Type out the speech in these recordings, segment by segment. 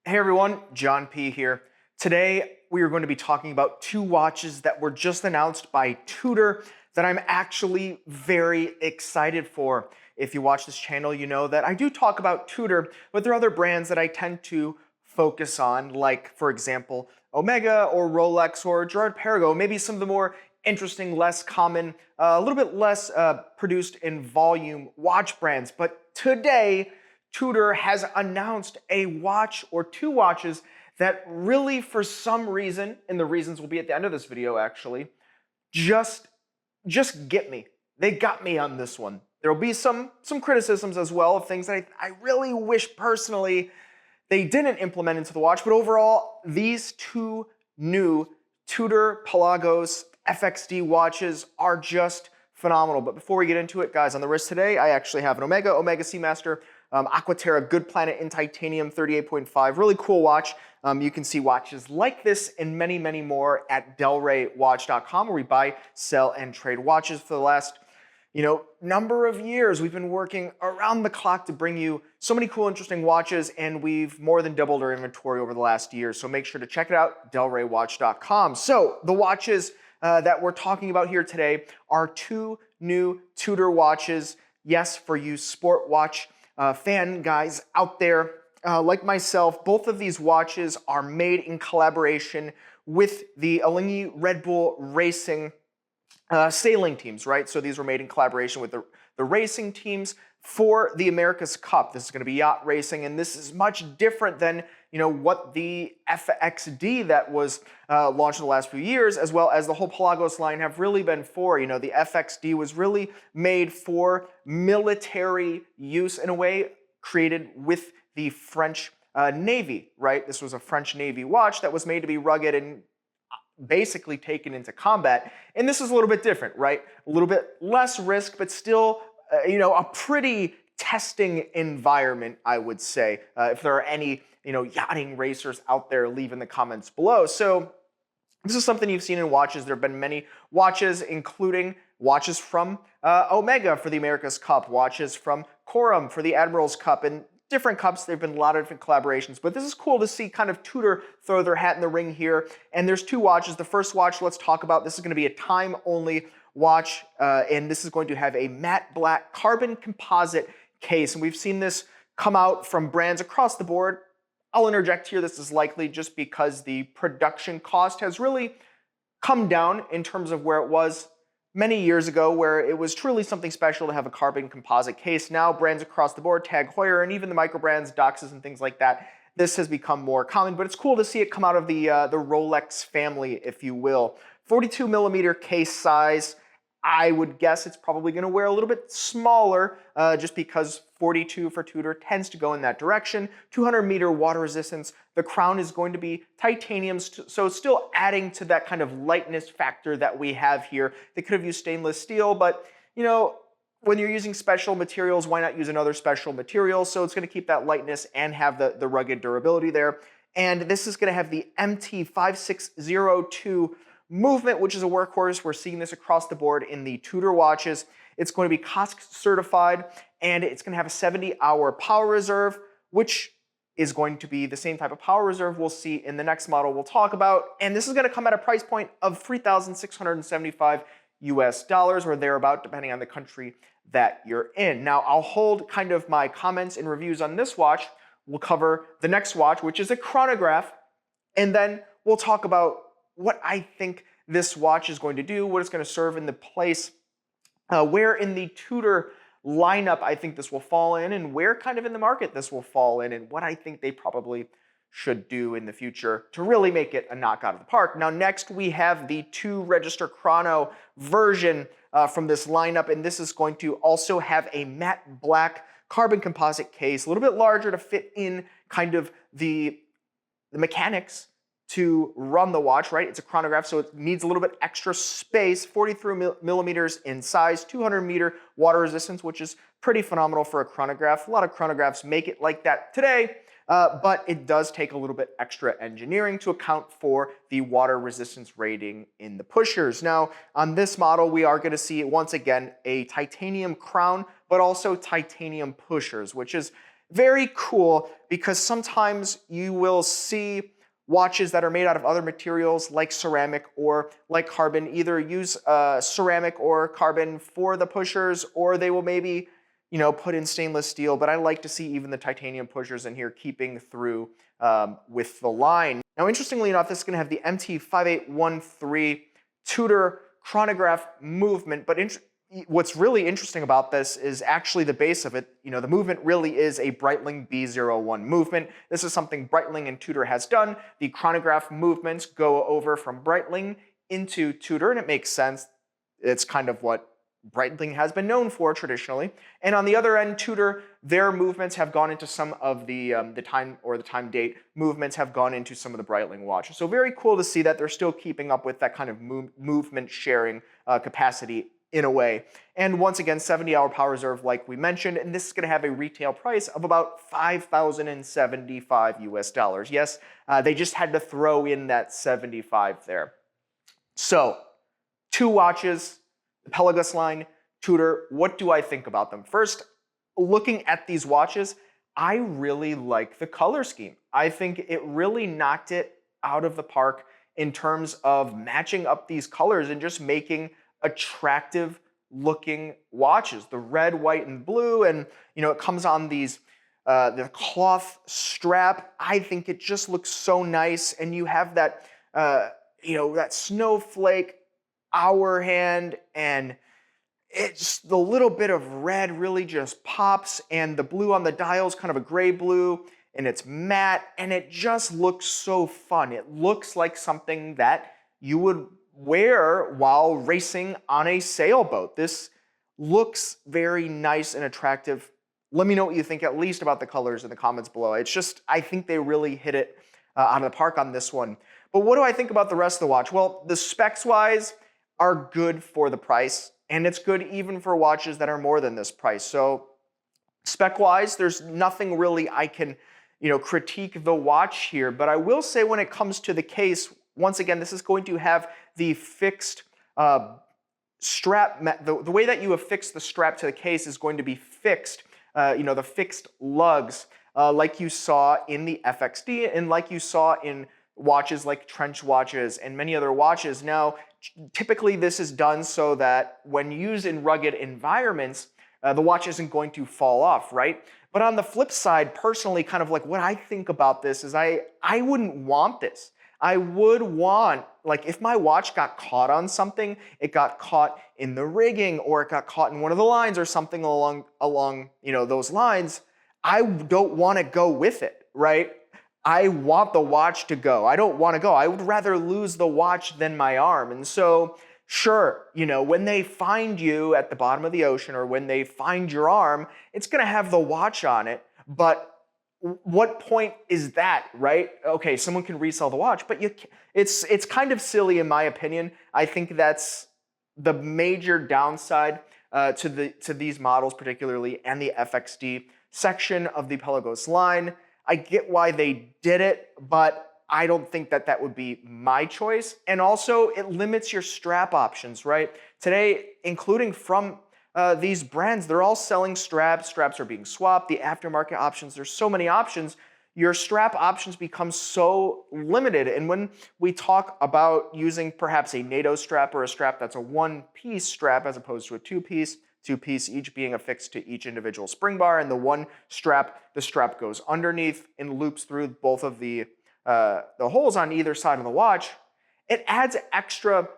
Hey everyone, John P here. Today we are going to be talking about two watches that were just announced by Tudor that I'm actually very excited for. If you watch this channel, you know that I do talk about Tudor, but there are other brands that I tend to focus on, like for example, Omega or Rolex or Girard-Perregaux, maybe some of the more interesting, less common, a little bit less produced in volume watch brands. But today, Tudor has announced a watch or two watches that really, for some reason, and the reasons will be at the end of this video actually, just get me. They got me on this one. There will be some criticisms as well of things that I really wish personally they didn't implement into the watch, but overall, these two new Tudor Pelagos FXD watches are just phenomenal. But before we get into it, guys, on the wrist today, I actually have an Omega Seamaster Aquaterra Good Planet in titanium 38.5. Really cool watch. You can see watches like this and many, many more at delraywatch.com, where we buy, sell, and trade watches. For the last number of years, we've been working around the clock to bring you so many cool, interesting watches, and we've more than doubled our inventory over the last year. So make sure to check it out, delraywatch.com. So the watches that we're talking about here today are two new Tudor watches. Yes, for you sport watch fan guys out there like myself, both of these watches are made in collaboration with the Alinghi Red Bull Racing sailing teams, right? So these were made in collaboration with the racing teams for the America's Cup. This is going to be yacht racing, and this is much different than what the FXD that was launched in the last few years, as well as the whole Pelagos line, have really been for. The FXD was really made for military use in a way, created with the French Navy, right? This was a French Navy watch that was made to be rugged and basically taken into combat. And this is a little bit different, right? A little bit less risk, but still, a pretty testing environment, I would say. If there are any, yachting racers out there, leave in the comments below. So this is something you've seen in watches. There have been many watches, including watches from Omega for the America's Cup, watches from Corum for the Admiral's Cup, and different cups. There have been a lot of different collaborations, but this is cool to see kind of Tudor throw their hat in the ring here. And there's two watches. The first watch let's talk about, this is going to be a time-only watch, and this is going to have a matte black carbon composite case. And we've seen this come out from brands across the board. I'll interject here, this is likely just because the production cost has really come down in terms of where it was many years ago, where it was truly something special to have a carbon composite case. Now brands across the board, Tag Heuer, and even the micro brands, Doxes and things like that, this has become more common, but it's cool to see it come out of the Rolex family, if you will. 42 millimeter case size. I would guess it's probably going to wear a little bit smaller just because 42 for Tudor tends to go in that direction. 200-meter water resistance. The crown is going to be titanium, so still adding to that kind of lightness factor that we have here. They could have used stainless steel, but when you're using special materials, why not use another special material? So it's going to keep that lightness and have the rugged durability there. And this is going to have the MT5602 movement, which is a workhorse. We're seeing this across the board in the Tudor watches. It's going to be COSC certified, and it's going to have a 70-hour power reserve, which is going to be the same type of power reserve we'll see in the next model we'll talk about. And this is going to come at a price point of $3,675 US or thereabout, depending on the country that you're in. Now, I'll hold kind of my comments and reviews on this watch. We'll cover the next watch, which is a chronograph, and then we'll talk about what I think this watch is going to do, what it's going to serve in the place, where in the Tudor lineup I think this will fall in, and where kind of in the market this will fall in, and what I think they probably should do in the future to really make it a knockout of the park. Now, next we have the 2-register chrono version from this lineup, and this is going to also have a matte black carbon composite case, a little bit larger to fit in kind of the mechanics to run the watch, right? It's a chronograph, so it needs a little bit extra space. 43 millimeters in size, 200-meter water resistance, which is pretty phenomenal for a chronograph. A lot of chronographs make it like that today, but it does take a little bit extra engineering to account for the water resistance rating in the pushers. Now, on this model, we are going to see, once again, a titanium crown, but also titanium pushers, which is Very cool, because sometimes you will see watches that are made out of other materials like ceramic or like carbon either use ceramic or carbon for the pushers, or they will maybe put in stainless steel, but I like to see even the titanium pushers in here keeping through with the line. Now, interestingly enough, this is going to have the MT5813 Tudor chronograph movement, but what's really interesting about this is actually the base of it. The movement really is a Breitling B01 movement. This is something Breitling and Tudor has done. The chronograph movements go over from Breitling into Tudor, and it makes sense. It's kind of what Breitling has been known for traditionally. And on the other end, Tudor, their movements have gone into some of the time or the time date movements have gone into some of the Breitling watches. So very cool to see that they're still keeping up with that kind of movement sharing capacity in a way. And once again, 70-hour power reserve like we mentioned, and this is going to have a retail price of about $5,075 US. Yes, they just had to throw in that 75 there. So, two watches, the Pelagos line, Tudor. What do I think about them? First, looking at these watches, I really like the color scheme. I think it really knocked it out of the park in terms of matching up these colors and just making attractive looking watches. The red, white, and blue, and it comes on these the cloth strap. I think it just looks so nice, and you have that that snowflake hour hand, and it's the little bit of red really just pops, and the blue on the dial is kind of a gray blue, and it's matte, and it just looks so fun. It looks like something that you would wear while racing on a sailboat. This looks very nice and attractive. Let me know what you think at least about the colors in the comments below. It's just, I think they really hit it out of the park on this one. But what do I think about the rest of the watch? Well, the specs wise are good for the price, and it's good even for watches that are more than this price. So spec wise, there's nothing really I can critique the watch here, but I will say when it comes to the case, once again, this is going to have the fixed strap. The way that you affix the strap to the case is going to be fixed, the fixed lugs, like you saw in the FXD and like you saw in watches like trench watches and many other watches. Now, typically this is done so that when used in rugged environments, the watch isn't going to fall off, right? But on the flip side, personally, kind of like what I think about this is I wouldn't want this. I would want, like, if my watch got caught on something, it got caught in the rigging, or it got caught in one of the lines or something along those lines, I don't want to go with it, right? I want the watch to go. I don't want to go. I would rather lose the watch than my arm. And so, sure, when they find you at the bottom of the ocean or when they find your arm, it's going to have the watch on it, but what point is that, right? Okay, someone can resell the watch, but it's kind of silly in my opinion. I think that's the major downside to these models particularly, and the FXD section of the Pelagos line. I get why they did it, but I don't think that would be my choice. And also, it limits your strap options, right? Today, including from these brands, they're all selling straps. Straps are being swapped. The aftermarket options, there's so many options. Your strap options become so limited. And when we talk about using perhaps a NATO strap or a strap that's a one-piece strap as opposed to a two-piece, each being affixed to each individual spring bar, and the strap goes underneath and loops through both of the holes on either side of the watch, it adds extra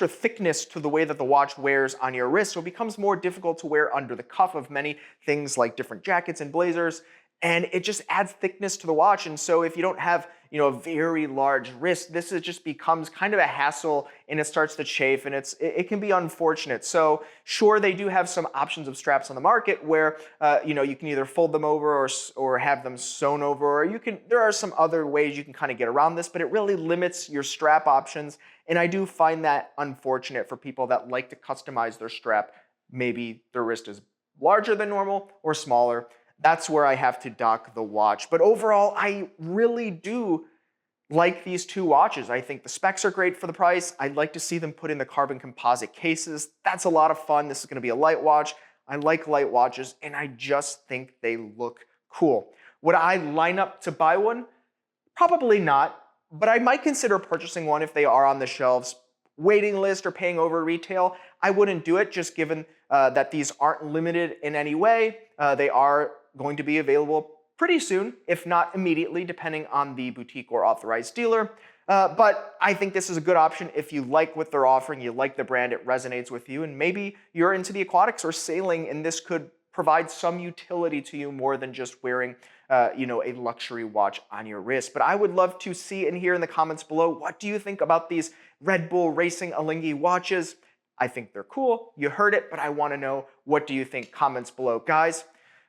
thickness to the way that the watch wears on your wrist, so it becomes more difficult to wear under the cuff of many things like different jackets and blazers, and it just adds thickness to the watch. And so if you don't have a very large wrist, this just becomes kind of a hassle, and it starts to chafe, and it can be unfortunate. So sure, they do have some options of straps on the market where you can either fold them over or have them sewn over, or there are some other ways you can kind of get around this, but it really limits your strap options. And I do find that unfortunate for people that like to customize their strap. Maybe their wrist is larger than normal or smaller. That's where I have to dock the watch. But overall, I really do like these two watches. I think the specs are great for the price. I'd like to see them put in the carbon composite cases. That's a lot of fun. This is going to be a light watch. I like light watches, and I just think they look cool. Would I line up to buy one? Probably not, but I might consider purchasing one if they are on the shelves. Waiting list or paying over retail, I wouldn't do it, just given that these aren't limited in any way. They are going to be available pretty soon, if not immediately, depending on the boutique or authorized dealer. But I think this is a good option if you like what they're offering, you like the brand, it resonates with you, and maybe you're into the aquatics or sailing, and this could provide some utility to you more than just wearing a luxury watch on your wrist. But I would love to see and hear in the comments below, what do you think about these Red Bull Racing Alinghi watches? I think they're cool. You heard it, but I want to know, what do you think? Comments below. Guys,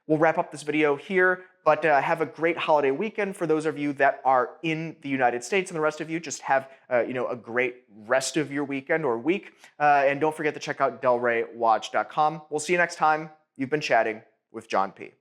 we'll wrap up this video here, but have a great holiday weekend. For those of you that are in the United States, and the rest of you, just have a great rest of your weekend or week. And don't forget to check out delraywatch.com. We'll see you next time. You've been chatting with John P.